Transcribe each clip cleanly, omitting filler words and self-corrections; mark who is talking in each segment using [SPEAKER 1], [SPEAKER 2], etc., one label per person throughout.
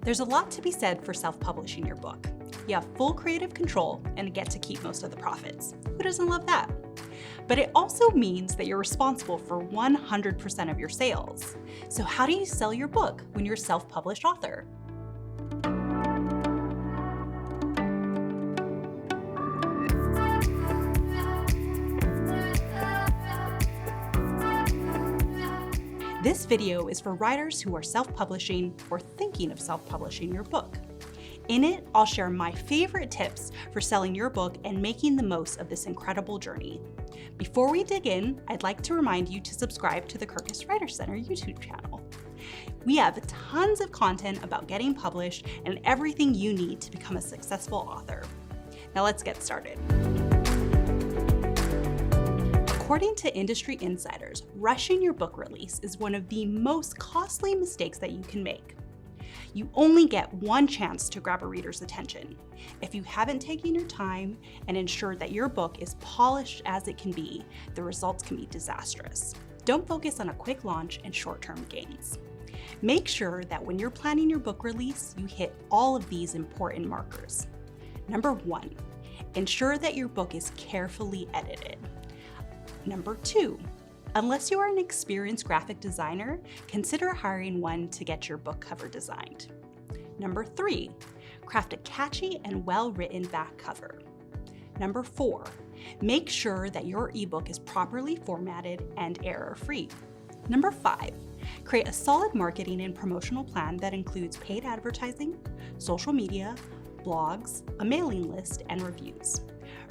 [SPEAKER 1] There's a lot to be said for self-publishing your book. You have full creative control and get to keep most of the profits. Who doesn't love that? But it also means that you're responsible for 100% of your sales. So how do you sell your book when you're a self-published author? This video is for writers who are self-publishing or thinking of self-publishing your book. In it, I'll share my favorite tips for selling your book and making the most of this incredible journey. Before we dig in, I'd like to remind you to subscribe to the Kirkus Writers Center YouTube channel. We have tons of content about getting published and everything you need to become a successful author. Now let's get started. According to industry insiders, rushing your book release is one of the most costly mistakes that you can make. You only get one chance to grab a reader's attention. If you haven't taken your time and ensured that your book is polished as it can be, the results can be disastrous. Don't focus on a quick launch and short-term gains. Make sure that when you're planning your book release, you hit all of these important markers. Number 1, ensure that your book is carefully edited. Number 2, unless you are an experienced graphic designer, consider hiring one to get your book cover designed. Number 3, craft a catchy and well-written back cover. Number 4, make sure that your ebook is properly formatted and error-free. Number 5, create a solid marketing and promotional plan that includes paid advertising, social media, blogs, a mailing list, and reviews.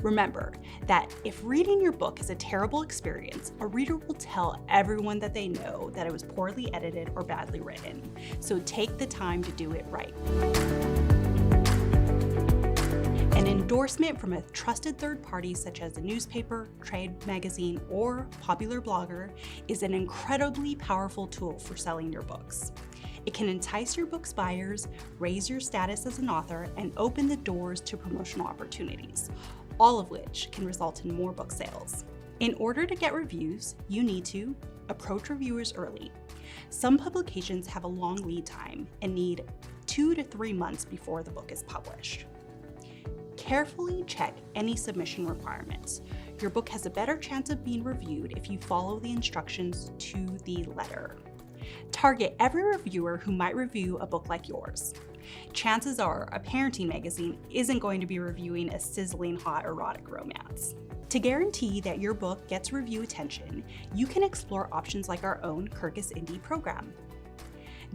[SPEAKER 1] Remember that if reading your book is a terrible experience, a reader will tell everyone that they know that it was poorly edited or badly written. So take the time to do it right. An endorsement from a trusted third party such as a newspaper, trade magazine, or popular blogger is an incredibly powerful tool for selling your books. It can entice your book's buyers, raise your status as an author, and open the doors to promotional opportunities, all of which can result in more book sales. In order to get reviews, you need to approach reviewers early. Some publications have a long lead time and need 2 to 3 months before the book is published. Carefully check any submission requirements. Your book has a better chance of being reviewed if you follow the instructions to the letter. Target every reviewer who might review a book like yours. Chances are a parenting magazine isn't going to be reviewing a sizzling hot erotic romance. To guarantee that your book gets review attention, you can explore options like our own Kirkus Indie program.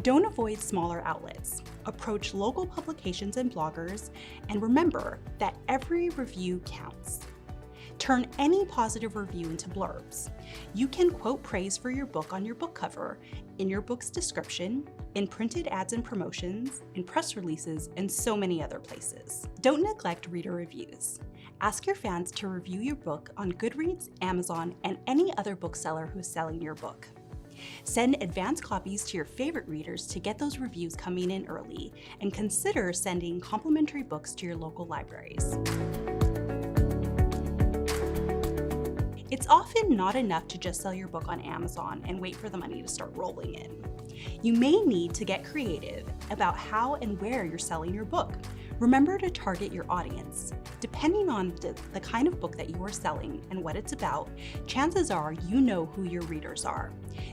[SPEAKER 1] Don't avoid smaller outlets. Approach local publications and bloggers, and remember that every review counts. Turn any positive review into blurbs. You can quote praise for your book on your book cover, in your book's description, in printed ads and promotions, in press releases, and so many other places. Don't neglect reader reviews. Ask your fans to review your book on Goodreads, Amazon, and any other bookseller who's selling your book. Send advanced copies to your favorite readers to get those reviews coming in early, and consider sending complimentary books to your local libraries. It's often not enough to just sell your book on Amazon and wait for the money to start rolling in. You may need to get creative about how and where you're selling your book. Remember to target your audience. Depending on the kind of book that you are selling and what it's about, chances are you know who your readers are.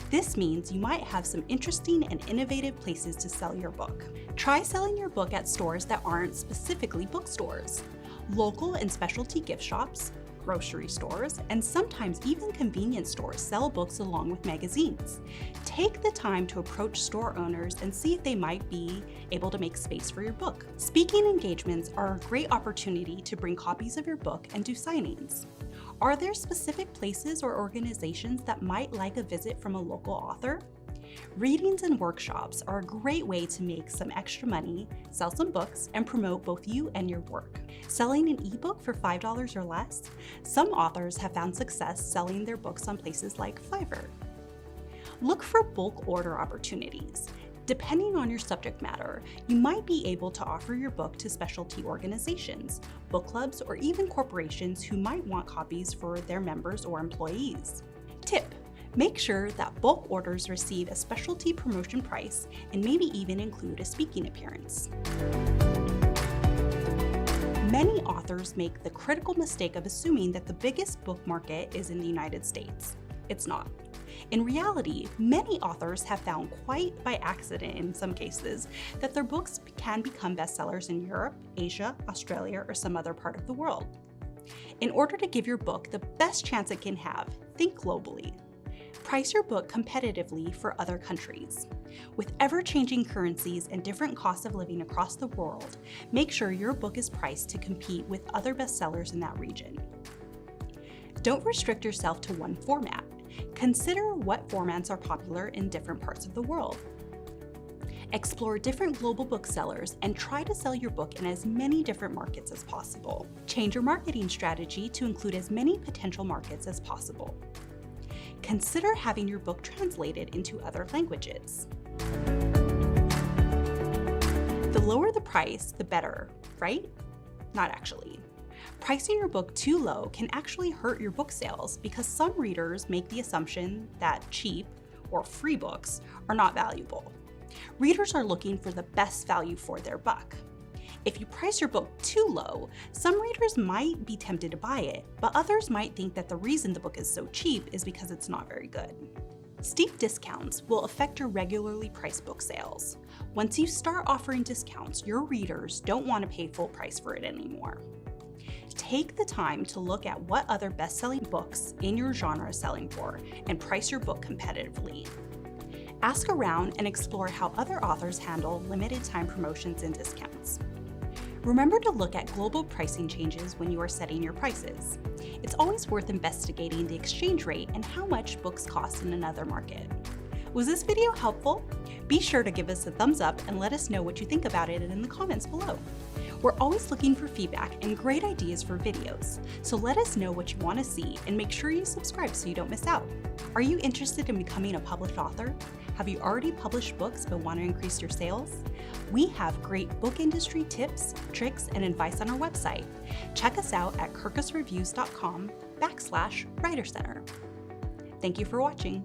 [SPEAKER 1] This means you might have some interesting and innovative places to sell your book. Try selling your book at stores that aren't specifically bookstores. Local and specialty gift shops, grocery stores, and sometimes even convenience stores sell books along with magazines. Take the time to approach store owners and see if they might be able to make space for your book. Speaking engagements are a great opportunity to bring copies of your book and do signings. Are there specific places or organizations that might like a visit from a local author? Readings and workshops are a great way to make some extra money, sell some books, and promote both you and your work. Selling an ebook for $5 or less? Some authors have found success selling their books on places like Fiverr. Look for bulk order opportunities. Depending on your subject matter, you might be able to offer your book to specialty organizations, book clubs, or even corporations who might want copies for their members or employees. Tip: Make sure that bulk orders receive a specialty promotion price and maybe even include a speaking appearance. Many authors make the critical mistake of assuming that the biggest book market is in the United States. It's not. In reality, many authors have found quite by accident in some cases that their books can become bestsellers in Europe, Asia, Australia, or some other part of the world. In order to give your book the best chance it can have, think globally. Price your book competitively for other countries. With ever-changing currencies and different costs of living across the world, make sure your book is priced to compete with other bestsellers in that region. Don't restrict yourself to one format. Consider what formats are popular in different parts of the world. Explore different global booksellers and try to sell your book in as many different markets as possible. Change your marketing strategy to include as many potential markets as possible. Consider having your book translated into other languages. The lower the price, the better, right? Not actually. Pricing your book too low can actually hurt your book sales because some readers make the assumption that cheap or free books are not valuable. Readers are looking for the best value for their buck. If you price your book too low, some readers might be tempted to buy it, but others might think that the reason the book is so cheap is because it's not very good. Steep discounts will affect your regularly priced book sales. Once you start offering discounts, your readers don't want to pay full price for it anymore. Take the time to look at what other best-selling books in your genre are selling for and price your book competitively. Ask around and explore how other authors handle limited time promotions and discounts. Remember to look at global pricing changes when you are setting your prices. It's always worth investigating the exchange rate and how much books cost in another market. Was this video helpful? Be sure to give us a thumbs up and let us know what you think about it in the comments below. We're always looking for feedback and great ideas for videos, so let us know what you want to see and make sure you subscribe so you don't miss out. Are you interested in becoming a published author? Have you already published books but want to increase your sales? We have great book industry tips, tricks, and advice on our website. Check us out at kirkusreviews.com/writercenter. Thank you for watching.